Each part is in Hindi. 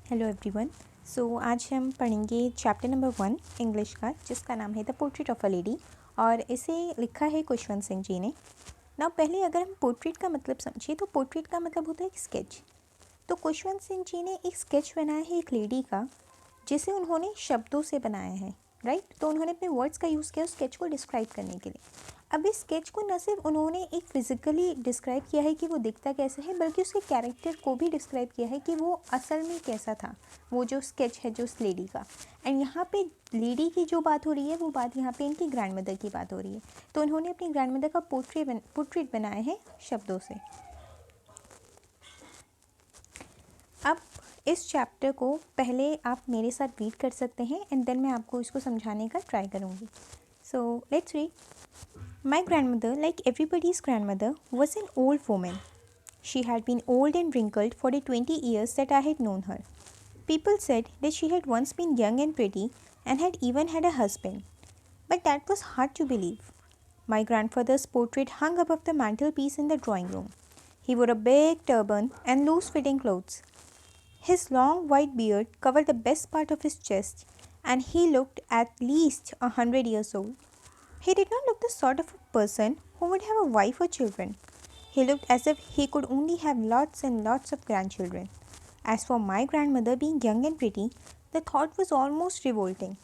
Hello everyone. सो आज हम पढ़ेंगे चैप्टर नंबर 1 इंग्लिश का, जिसका नाम है the portrait of a lady, और इसे लिखा है खुशवंत सिंह जी ने। ना पहले अगर हम पोर्ट्रेट का मतलब समझिए तो पोर्ट्रेट का मतलब होता है एक स्केच। तो खुशवंत सिंह जी ने एक स्केच बनाया है एक लेडी का, जिसे उन्होंने शब्दों से बनाया है, राइट। तो उन्होंने अपने वर्ड्स का यूज़ किया उस स्केच को डिस्क्राइब करने के लिए। अब इस स्केच को न सिर्फ उन्होंने एक फिजिकली डिस्क्राइब किया है कि वो दिखता कैसे है, बल्कि उसके कैरेक्टर को भी डिस्क्राइब किया है कि वो असल में कैसा था, वो जो स्केच है जो उस लेडी का। एंड यहाँ पे लेडी की जो बात हो रही है वो बात यहाँ पे इनकी ग्रैंड मदर की बात हो रही है। तो उन्होंने अपनी ग्रैंड मदर का पोर्ट्रेट बनाया है शब्दों से। अब इस चैप्टर को पहले आप मेरे साथ रीड कर सकते हैं एंड देन मैं आपको इसको समझाने का ट्राई करूँगी। So let's read. My grandmother, like everybody's grandmother, was an old woman. She had been old and wrinkled for the 20 years that I had known her. People said that she had once been young and pretty and had even had a husband. But that was hard to believe. My grandfather's portrait hung above the mantelpiece in the drawing room. He wore a big turban and loose fitting clothes. His long white beard covered the best part of his chest, and he looked at least 100 years old. He did not look the sort of a person who would have a wife or children. He looked as if he could only have lots and lots of grandchildren. As for my grandmother being young and pretty, the thought was almost revolting.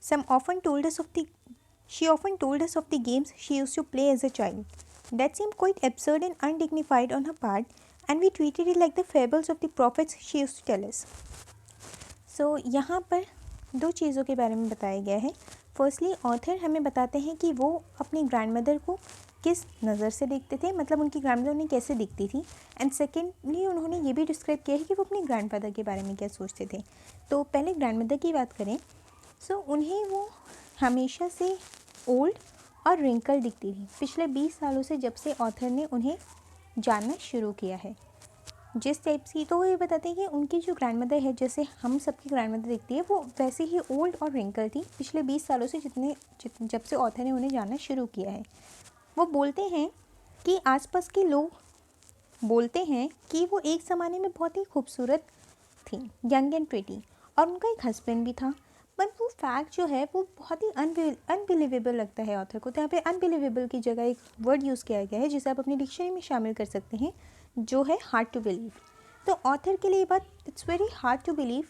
Some often told us of the She often told us of the games she used to play as a child. That seemed quite absurd and undignified on her part, and we treated it like the fables of the prophets she used to tell us. सो यहाँ पर दो चीज़ों के बारे में बताया गया है। फर्स्टली ऑथर हमें बताते हैं कि वो अपनी ग्रैंडमदर को किस नज़र से देखते थे, मतलब उनकी ग्रैंडमदर उन्हें कैसे दिखती थी। एंड सेकेंडली उन्होंने ये भी डिस्क्राइब किया है कि वो अपने ग्रैंडफादर के बारे में क्या सोचते थे। तो पहले ग्रैंडमदर की बात करें। सो उन्हें वो हमेशा से ओल्ड और रिंकल दिखती थी पिछले 20 सालों से, जब से ऑथर ने उन्हें जानना शुरू किया है। जिस टाइप की, तो वो ये बताते हैं कि उनकी जो ग्रैंडमदर है, जैसे हम सबकी ग्रैंडमदर दिखती है, वो वैसे ही ओल्ड और रिंकल थी पिछले 20 सालों से, जब से ऑथर ने उन्हें जानना शुरू किया है। वो बोलते हैं कि आसपास के लोग बोलते हैं कि वो एक ज़माने में बहुत ही खूबसूरत थी, यंग एंड प्रिटी, और उनका एक हस्बैंड भी था। बट वो फैक्ट जो है वो बहुत ही अनबिलीवेबल लगता है ऑथर को। तो यहाँ पे अनबिलीवेबल की जगह एक वर्ड यूज़ किया गया है जिसे आप अपनी डिक्शनरी में शामिल कर सकते हैं, जो है हार्ड टू बिलीव। तो ऑथर के लिए ये बात it's very hard to believe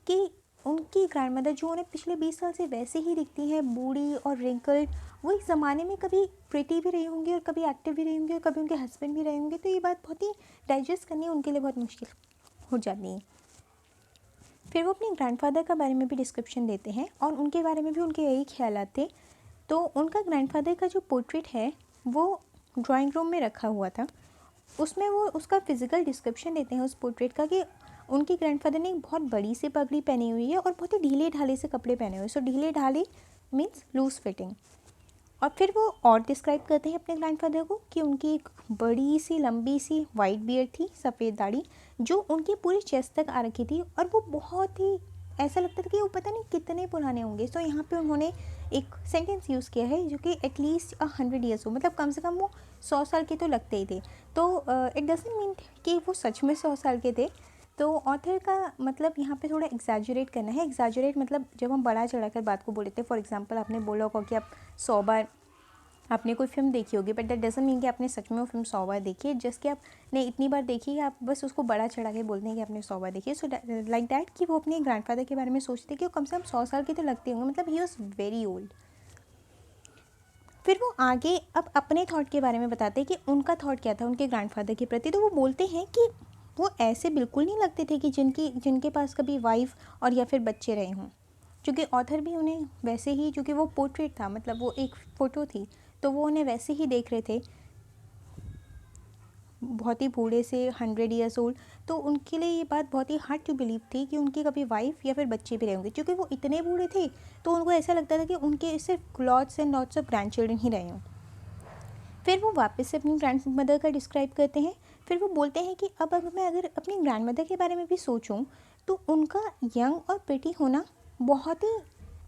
कि उनकी ग्रैंडमदर जो उन्हें पिछले 20 साल से वैसे ही दिखती है, बूढ़ी और रिंकल्ड, वो एक ज़माने में कभी प्रिटी भी रही होंगी और कभी एक्टिव भी रही होंगी और कभी उनके हस्बैंड भी रहे होंगे। तो ये बात बहुत ही डाइजेस्ट करनी उनके लिए बहुत मुश्किल हो जाती है। फिर वो अपने ग्रैंडफादर का बारे में भी डिस्क्रिप्शन देते हैं और उनके बारे में भी उनके यही ख्यालात थे। तो उनका ग्रैंडफादर का जो पोर्ट्रेट है वो ड्राइंग रूम में रखा हुआ था। उसमें वो उसका फिजिकल डिस्क्रिप्शन देते हैं उस पोर्ट्रेट का, कि उनके ग्रैंडफादर ने एक बहुत बड़ी सी पगड़ी पहनी हुई है और बहुत ही ढीले ढाले से कपड़े पहने हुए हैं। सो ढीले ढाले मीन्स लूज फिटिंग। और फिर वो और डिस्क्राइब करते हैं अपने ग्रैंडफादर को कि उनकी एक बड़ी सी लंबी सी वाइट बियर्ड थी, सफ़ेद दाढ़ी, जो उनकी पूरी चेस्ट तक आ रखी थी, और वो बहुत ही ऐसा लगता था कि वो पता नहीं कितने पुराने होंगे। तो यहाँ पे उन्होंने एक सेंटेंस यूज़ किया है जो कि एटलीस्ट 100 ईयर्स हो, मतलब कम से कम वो 100 साल के तो लगते ही थे। तो इट डजंट मीन कि वो सच में 100 साल के थे। तो ऑथर का मतलब यहाँ पे थोड़ा एग्जैजरेट करना है। एग्जैजरेट मतलब जब हम बढ़ा चढ़ाकर बात को बोलते हैं। फॉर एग्जांपल आपने बोला होगा कि आप 100 बार आपने कोई फिल्म देखी होगी, बट दैट डजंट मीन कि आपने सच में वो फिल्म 100 बार देखी है। जस्ट कि आपने इतनी बार देखी है, आप बस उसको बड़ा चढ़ा के बोलते हैं कि आपने 100 बार देखी है। सो लाइक दैट कि वो अपने ग्रैंडफादर के बारे में सोचते कि वो कम से कम 100 साल के तो लगते होंगे, मतलब ही वॉज वेरी ओल्ड। फिर वो आगे अब अपने थॉट के बारे में बताते हैं कि उनका थॉट क्या था उनके ग्रैंडफादर के प्रति। तो वो बोलते हैं कि वो ऐसे बिल्कुल नहीं लगते थे कि जिनके पास कभी वाइफ और या फिर बच्चे रहे हों, क्योंकि ऑथर भी उन्हें वैसे ही, क्योंकि वो पोर्ट्रेट था, मतलब वो एक फ़ोटो थी, तो वो उन्हें वैसे ही देख रहे थे, बहुत ही बूढ़े से 100 ईयर्स ओल्ड। तो उनके लिए ये बात बहुत ही हार्ड टू बिलीव थी कि उनकी कभी वाइफ या फिर बच्चे भी रहे होंगे, क्योंकि वो इतने बूढ़े थे। तो उनको ऐसा लगता था कि उनके सिर्फ lots and lots of grandchildren ही रहे हों। फिर वो वापस से अपनी ग्रैंड मदर का डिस्क्राइब करते हैं। फिर वो बोलते हैं कि अब अगर मैं अपनी ग्रैंड मदर के बारे में भी सोचूं, तो उनका यंग और प्रिटी होना बहुत ही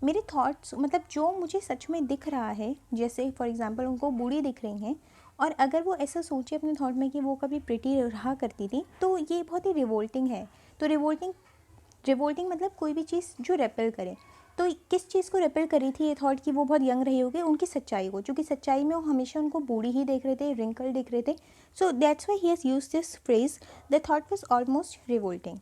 मेरे थॉट्स, मतलब जो मुझे सच में दिख रहा है, जैसे फॉर एग्जांपल उनको बूढ़ी दिख रही हैं, और अगर वो ऐसा सोचे अपने थॉट में कि वो कभी प्रिटी रहा करती थी, तो ये बहुत ही रिवोल्टिंग है। तो रिवोल्टिंग रिवोल्टिंग मतलब कोई भी चीज़ जो रेपेल करे। तो किस चीज़ को रेपेल करी थी ये थॉट कि वो बहुत यंग रही होगी, उनकी सच्चाई को, क्योंकि सच्चाई में वो हमेशा उनको बूढ़ी ही देख रहे थे, रिंकल दिख रहे थे। So that's why he has use this phrase, the thought was almost revolting.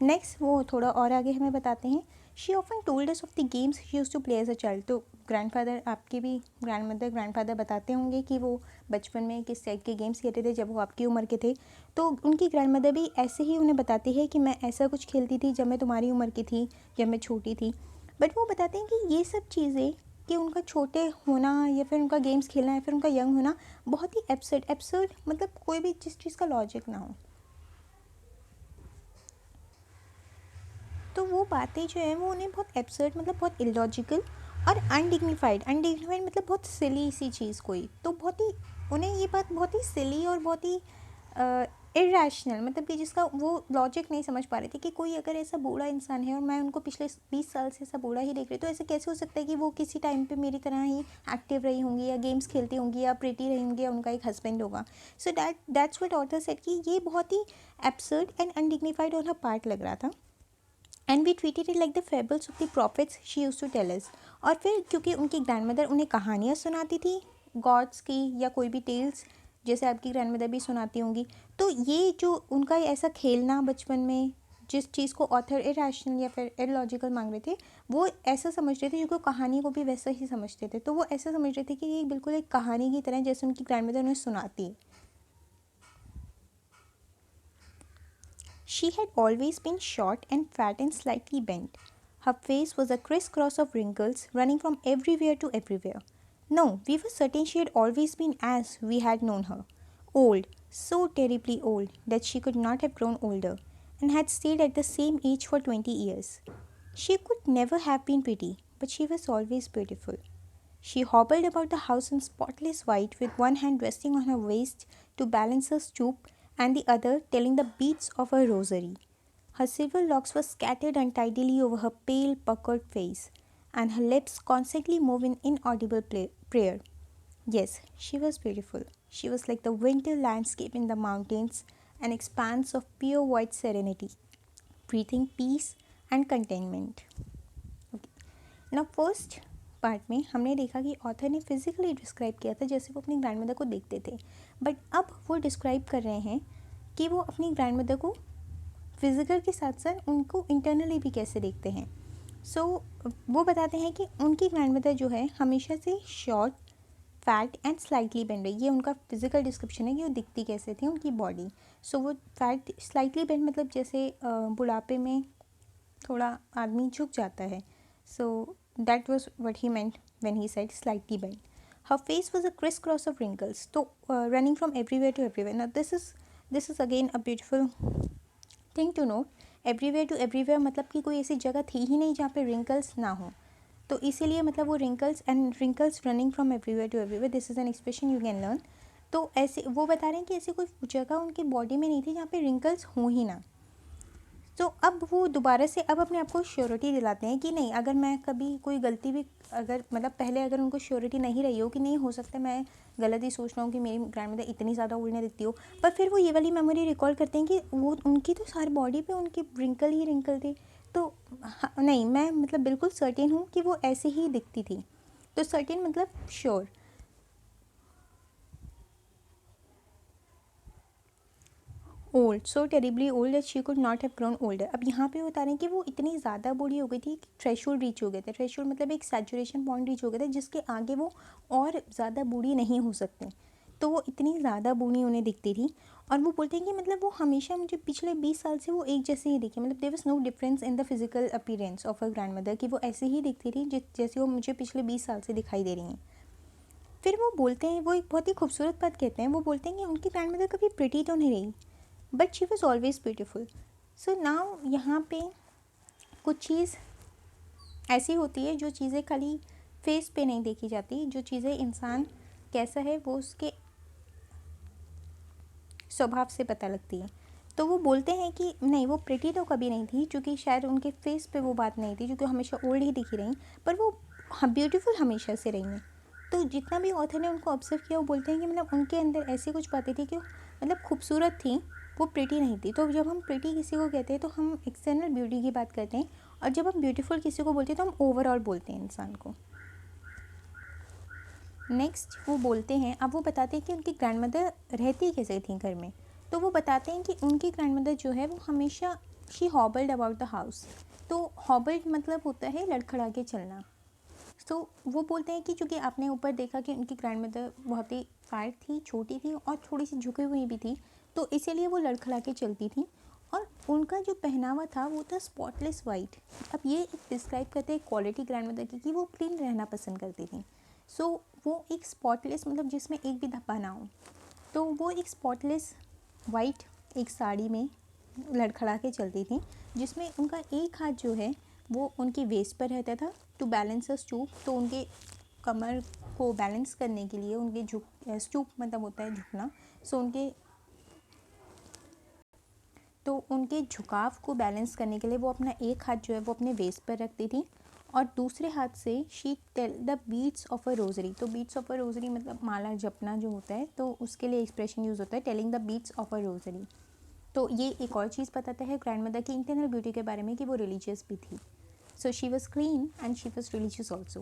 Next वो थोड़ा और आगे हमें बताते हैं, she often told us of the games she use to play as a child. तो ग्रैंडफादर, आपके भी ग्रैंडमदर ग्रैंडफादर बताते होंगे कि वो बचपन में किस टाइप के गेम्स खेलते थे जब वो आपकी उम्र के थे। तो उनकी ग्रैंडमदर भी ऐसे ही उन्हें बताती है कि मैं ऐसा कुछ खेलती थी जब मैं तुम्हारी उम्र की थी, जब मैं छोटी थी। बट वो बताते हैं कि ये सब चीज़ें, कि उनका छोटे होना या फिर उनका गेम्स खेलना या फिर उनका यंग होना बहुत ही एब्सर्ड, एब्सर्ड मतलब कोई भी जिस चीज़ का लॉजिक ना हो। तो वो बातें जो है वो उन्हें बहुत एब्सर्ड मतलब बहुत इलॉजिकल और अनडिग्निफाइड, अनडिग्निफाइड मतलब बहुत सिली सी चीज़ कोई, तो बहुत ही उन्हें ये बात बहुत ही सिली और बहुत ही इरेशनल, मतलब कि जिसका वो लॉजिक नहीं समझ पा रहे थे कि कोई अगर ऐसा बूढ़ा इंसान है और मैं उनको पिछले 20 साल से ऐसा बूढ़ा ही देख रही, तो ऐसे कैसे हो सकता है कि वो किसी टाइम पे मेरी तरह ही एक्टिव रही होंगी या गेम्स खेलती होंगी या प्रीटी रही होंगी या उनका एक हस्बैंड होगा। So that's what author said कि ये बहुत ही absurd and undignified on her part लग रहा था। And we treated it like the fables of the prophets she use to tell us. और फिर क्योंकि उनकी ग्रैंडमदर उन्हें कहानियाँ सुनाती थी गॉड्स की या कोई भी टेल्स, जैसे आपकी ग्रैंडमदर भी सुनाती होंगी, तो ये जो उनका ऐसा खेलना बचपन में, जिस चीज़ को ऑथर इरेशनल या फिर इलॉजिकल मांग रहे थे, वो ऐसा समझ रहे थे, क्योंकि कहानी को भी वैसा ही समझते थे, तो वो ऐसा समझ रहे थे कि ये बिल्कुल एक कहानी की तरह जैसे उनकी ग्रैंडमदर उन्हें सुनाती है। She had always been short and fat and slightly bent. Her face was a crisscross of wrinkles running from everywhere to everywhere. No, we were certain she had always been as we had known her. Old, so terribly old that she could not have grown older, and had stayed at the same age for 20 years. She could never have been pretty, but she was always beautiful. She hobbled about the house in spotless white with one hand resting on her waist to balance her stoop and the other telling the beads of her rosary. Her silver locks were scattered untidily over her pale, puckered face, and her lips constantly moved in inaudible prayer. Yes, she was beautiful. She was like the winter landscape in the mountains, an expanse of pure white serenity, breathing peace and contentment. Okay. Now, first part में हमने देखा कि ऑथर ने फिजिकली डिस्क्राइब किया था जैसे वो अपनी ग्रैंडमदर को देखते थे, बट अब वो डिस्क्राइब कर रहे हैं कि वो अपनी ग्रैंडमदर को फिजिकल के साथ साथ उनको इंटरनली भी कैसे देखते हैं। सो वो बताते हैं कि उनकी ग्रैंडमदर जो है हमेशा से short, fat and slightly bend है, ये उनका फिजिकल डिस्क्रिप्शन है कि वो दिखती कैसे थी उनकी बॉडी। सो वो फैट स्लाइटली बेंड मतलब जैसे बुढ़ापे में थोड़ा आदमी झुक जाता है। सो that was what he meant when he said slightly bent. Her face was a crisscross of wrinkles, so running from everywhere to everywhere. Now this is again a beautiful thing to note. Everywhere to everywhere मतलब कि कोई ऐसी जगह थी ही नहीं जहाँ पे wrinkles ना हो, तो इसीलिए मतलब वो wrinkles and wrinkles running from everywhere to everywhere, this is an expression you can learn. तो ऐसे वो बता रहे हैं कि ऐसी कोई जगह उनकी बॉडी में नहीं थी जहाँ पे wrinkles हो ही ना। तो अब वो दोबारा से अब अपने आप को श्योरिटी दिलाते हैं कि नहीं, अगर मैं कभी कोई गलती भी, अगर मतलब पहले अगर उनको श्योरिटी नहीं रही हो कि नहीं हो सकता मैं गलत ही सोच रहा हूँ कि मेरी ग्रैंडमदर इतनी ज़्यादा ओल्ड नहीं दिखती हो, पर फिर वो ये वाली मेमोरी रिकॉल करते हैं कि वो उनकी तो सारी बॉडी पे उनकी रिंकल ही रिंकल थी। तो नहीं, मैं मतलब बिल्कुल सर्टेन हूँ कि वो ऐसे ही दिखती थी। तो सर्टेन मतलब sure. Old, so terribly old that she could not have grown older. अब यहाँ पे बता रहे हैं कि वो इतनी ज़्यादा बूढ़ी हो गई थी कि थ्रेशोल्ड रीच हो गए थे। थ्रेशोल्ड मतलब एक सैचुरेशन पॉइंट रीच हो गए थे जिसके आगे वो और ज़्यादा बूढ़ी नहीं हो सकते। तो वो इतनी ज़्यादा बूढ़ी उन्हें दिखती थी। और वो बोलते हैं कि मतलब वो हमेशा मुझे पिछले 20 साल से वो एक जैसे ही दिखी, मतलब there was no difference in the physical appearance of a grandmother, कि वो ऐसे ही दिखती थी जैसे वो मुझे पिछले 20 साल से दिखाई दे रही हैं। फिर वो बोलते हैं, वो एक बहुत ही खूबसूरत बात कहते हैं, वो बोलते हैं कि उनकी ग्रैंड मदर कभी प्रिटी तो नहीं रही, but she was always beautiful. So now यहाँ पे कुछ चीज़ ऐसी होती है जो चीज़ें खाली फेस पे नहीं देखी जाती, जो चीज़ें इंसान कैसा है वो उसके स्वभाव से पता लगती है। तो वो बोलते हैं कि नहीं, वो प्रिटी तो कभी नहीं थी, क्योंकि शायद उनके फेस पे वो बात नहीं थी, क्योंकि हमेशा ओल्ड ही दिखी रही, पर वो ब्यूटीफुल हमेशा से रही हैं। तो जितना भी ऑथर ने उनको ऑब्जर्व किया वो बोलते हैं कि मतलब उनके अंदर ऐसी कुछ बातें थी कि मतलब खूबसूरत थी, वो प्रिटी नहीं थी। तो जब हम प्रिटी किसी को कहते हैं तो हम एक्सटर्नल ब्यूटी की बात करते हैं, और जब हम ब्यूटीफुल किसी को बोलते हैं तो हम ओवरऑल बोलते हैं इंसान को। नेक्स्ट वो बोलते हैं, अब वो बताते हैं कि उनकी ग्रैंडमदर रहती कैसे थी घर में। तो वो बताते हैं कि उनकी ग्रैंडमदर जो है वो हमेशा शी हॉबल्ड अबाउट द हाउस। तो हॉबल्ड मतलब होता है लड़खड़ा के चलना। तो वो बोलते हैं कि चूँकि आपने ऊपर देखा कि उनकी ग्रैंडमदर बहुत ही फायर थी, छोटी थी और थोड़ी सी झुकी हुई भी थी, तो इसीलिए वो लड़खड़ा के चलती थी। और उनका जो पहनावा था वो था स्पॉटलेस वाइट। अब ये एक डिस्क्राइब करते हैं क्वालिटी ग्रैंडमदर की कि वो क्लीन रहना पसंद करती थी। सो वो एक स्पॉटलेस मतलब जिसमें एक भी धब्बा ना हो। तो वो एक स्पॉटलेस वाइट एक साड़ी में लड़खड़ा के चलती थी, जिसमें उनका एक हाथ जो है वो उनकी वेस्ट पर रहता था टू बैलेंस अ स्टूप। तो उनके कमर को बैलेंस करने के लिए उनके स्टूप मतलब होता है झुकना। सो उनके झुकाव को बैलेंस करने के लिए वो अपना एक हाथ जो है वो अपने वेस्ट पर रखती थी, और दूसरे हाथ से she tell the beads of a rosary. तो बीट्स ऑफ अ रोजरी मतलब माला जपना जो होता है, तो उसके लिए एक्सप्रेशन यूज़ होता है telling the beads of a rosary. तो ये एक और चीज़ बताता है ग्रैंडमदर की इंटरनल ब्यूटी के बारे में कि वो रिलीजियस भी थी। So she was clean and she was religious also.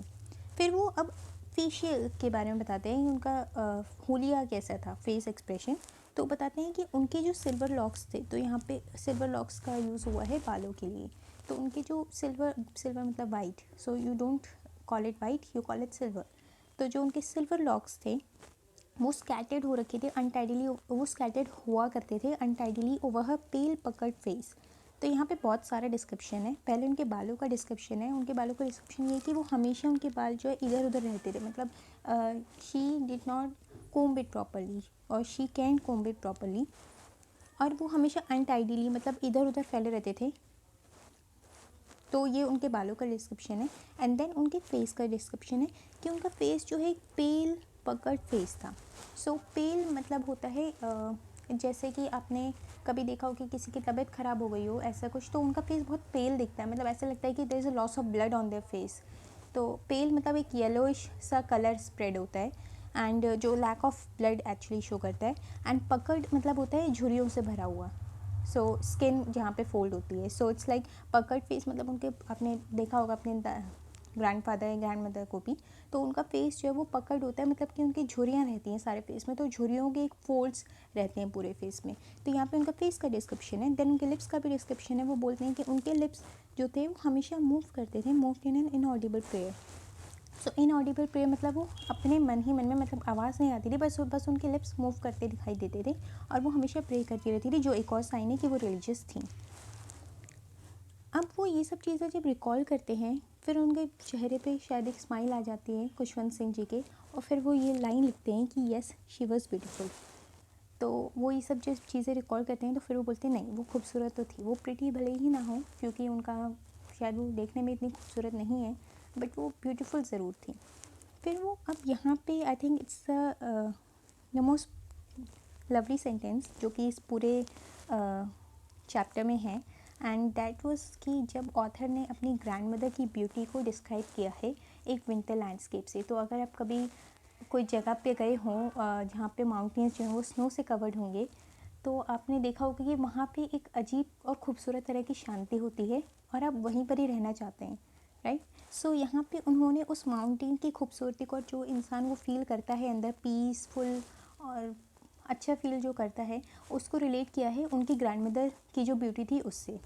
फिर वो अब फेशियल के बारे में बताते हैं कि उनका होलिया कैसा था, फेस एक्सप्रेशन। तो बताते हैं कि उनके जो सिल्वर लॉक्स थे, तो यहाँ पे सिल्वर लॉक्स का यूज़ हुआ है बालों के लिए। तो उनके जो सिल्वर मतलब white, so you don't call it white, you call it silver. तो जो उनके सिल्वर लॉक्स थे वो स्कैटर्ड हो रखे थे अनटाइडली, वो स्कैटर्ड हुआ करते थे अनटाइडली ओवर हर पेल पकड़ फेस। तो यहाँ पे बहुत सारा डिस्क्रिप्शन है। पहले उनके बालों का डिस्क्रिप्शन है। उनके बालों का डिस्क्रिप्शन ये है कि वो हमेशा उनके बाल जो है इधर उधर रहते थे, मतलब she did not comb it properly और she can comb it properly, और वो हमेशा अनटाइडली मतलब इधर उधर फैले रहते थे। तो ये उनके बालों का डिस्क्रिप्शन है। एंड देन उनके फेस का डिस्क्रिप्शन है कि उनका फेस जो है एक पेल पकड़ फेस था। सो पेल मतलब होता है जैसे कि आपने कभी देखा हो कि किसी की तबीयत ख़राब हो गई हो ऐसा कुछ, तो उनका फेस बहुत पेल दिखता है, मतलब ऐसा लगता है कि there is a loss of blood on their face. तो पेल मतलब एक येलोइश सा कलर स्प्रेड होता है, एंड जो lack of blood actually show करता है। एंड पकड़ मतलब होता है झुर्रियों से भरा हुआ। सो स्किन जहाँ पे फोल्ड होती है, सो इट्स लाइक पकड़ फेस। मतलब उनके आपने देखा होगा अपने ग्रैंडफादर या ग्रैंड मदर को भी, तो उनका फेस जो है वो पकड़ होता है, मतलब कि उनकी झुर्रियाँ रहती हैं सारे फेस में, तो झुर्रियों के एक फोल्ड्स रहते हैं पूरे फेस में। तो यहाँ पे उनका फेस का डिस्क्रिप्शन है। देन उनके लिप्स का भी डिस्क्रिप्शन है। वो बोलते हैं कि उनके लिप्स जो थे वो हमेशा मूव करते थे, move in an inaudible prayer. So inaudible prayer मतलब वो अपने मन ही मन में, मतलब आवाज़ नहीं आती थी, बस उनके लिप्स मूव करते दिखाई देते थे, और वो हमेशा प्रे करती रहती थी, जो एक और साइन है कि वो रिलीजियस थी। अब वो ये सब चीज़ें जब रिकॉल करते हैं, फिर उनके चेहरे पे शायद एक स्माइल आ जाती है खुशवंत सिंह जी के, और फिर वो ये लाइन लिखते हैं कि येस शी वॉज़ ब्यूटीफुल। तो वो ये सब जब चीज़ें रिकॉल करते हैं तो फिर वो बोलते हैं नहीं वो खूबसूरत तो थी, वो प्रिटी भले ही ना हो क्योंकि उनका शायद वो देखने में इतनी खूबसूरत नहीं है, बट वो ब्यूटीफुल ज़रूर थी। फिर वो अब यहाँ पे I think it's the most lovely sentence जो कि इस पूरे चैप्टर में है, एंड दैट वाज कि जब ऑथर ने अपनी ग्रैंडमदर की ब्यूटी को डिस्क्राइब किया है एक विंटर लैंडस्केप से। तो अगर आप कभी कोई जगह पे गए हों जहाँ पे माउंटेन्स जो हैं वो स्नो से कवर्ड होंगे, तो आपने देखा होगा कि वहाँ पे एक अजीब और खूबसूरत तरह की शांति होती है, और आप वहीं पर ही रहना चाहते हैं, राइट। सो यहाँ पे उन्होंने उस माउंटेन की खूबसूरती को, और जो इंसान वो फील करता है अंदर पीसफुल और अच्छा फील जो करता है, उसको रिलेट किया है उनकी ग्रैंडमदर की जो ब्यूटी थी उससे।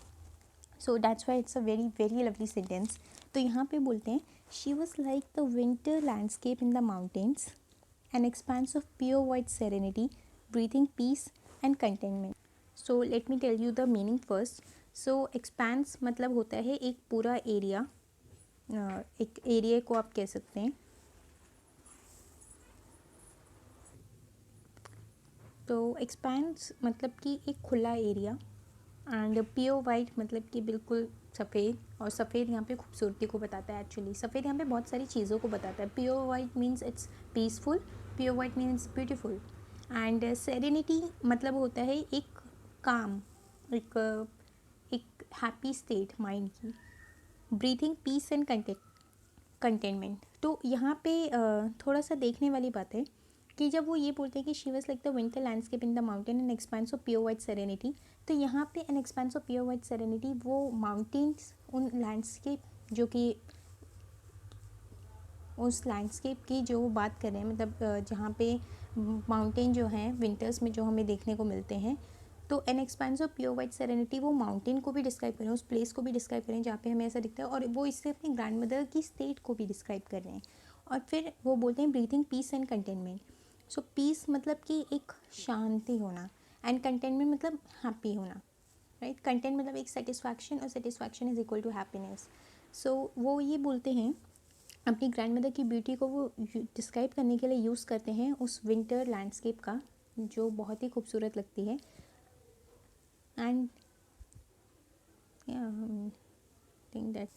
So that's why it's a very very lovely sentence. तो यहाँ पे बोलते हैं she was like the winter landscape in the mountains, an expanse of pure white serenity, breathing peace and containment. So let me tell you the meaning first. So expanse मतलब होता है एक पूरा एरिया, एक एरिया को आप कह सकते हैं। तो एक्सपांस मतलब कि एक खुला एरिया, एंड प्योर वाइट मतलब कि बिल्कुल सफ़ेद, और सफ़ेद यहाँ पे खूबसूरती को बताता है। एक्चुअली सफ़ेद यहाँ पे बहुत सारी चीज़ों को बताता है। Pure white means it's peaceful, pure white means beautiful, and serenity मतलब होता है एक काम, एक एक हैप्पी स्टेट माइंड की। Breathing peace and containment. तो यहाँ पे थोड़ा सा देखने वाली बात है कि जब वो ये बोलते हैं कि she was like the winter landscape in the mountain and expense of pure white serenity, तो यहाँ पे an expense of pure white serenity वो माउंटेन्स, उन लैंडस्केप जो कि उस लैंडस्केप की जो बात कर रहे हैं, मतलब जहाँ पे माउंटेन जो हैं विंटर्स में जो हमें देखने को मिलते हैं, तो an expense of pure white serenity वो माउंटेन को भी डिस्क्राइब कर रहे हैं, उस प्लेस को भी डिस्क्राइब कर रहे हैं जहाँ पे हमें ऐसा दिखता है, और वो इससे अपनी ग्रैंड मदर की स्टेट को भी डिस्क्राइब कर रहे हैं। और फिर वो बोलते हैं breathing peace and containment. So peace मतलब कि एक शांति होना, एंड कंटेनमेंट मतलब हैप्पी होना, राइट। कंटेंट मतलब एक सेटिस्फैक्शन, और satisfaction is equal to happiness. So वो ये बोलते हैं अपनी ग्रैंड मदर की ब्यूटी को वो डिस्क्राइब करने के लिए यूज़ करते हैं उस विंटर लैंडस्केप का, जो बहुत ही खूबसूरत लगती है। And think that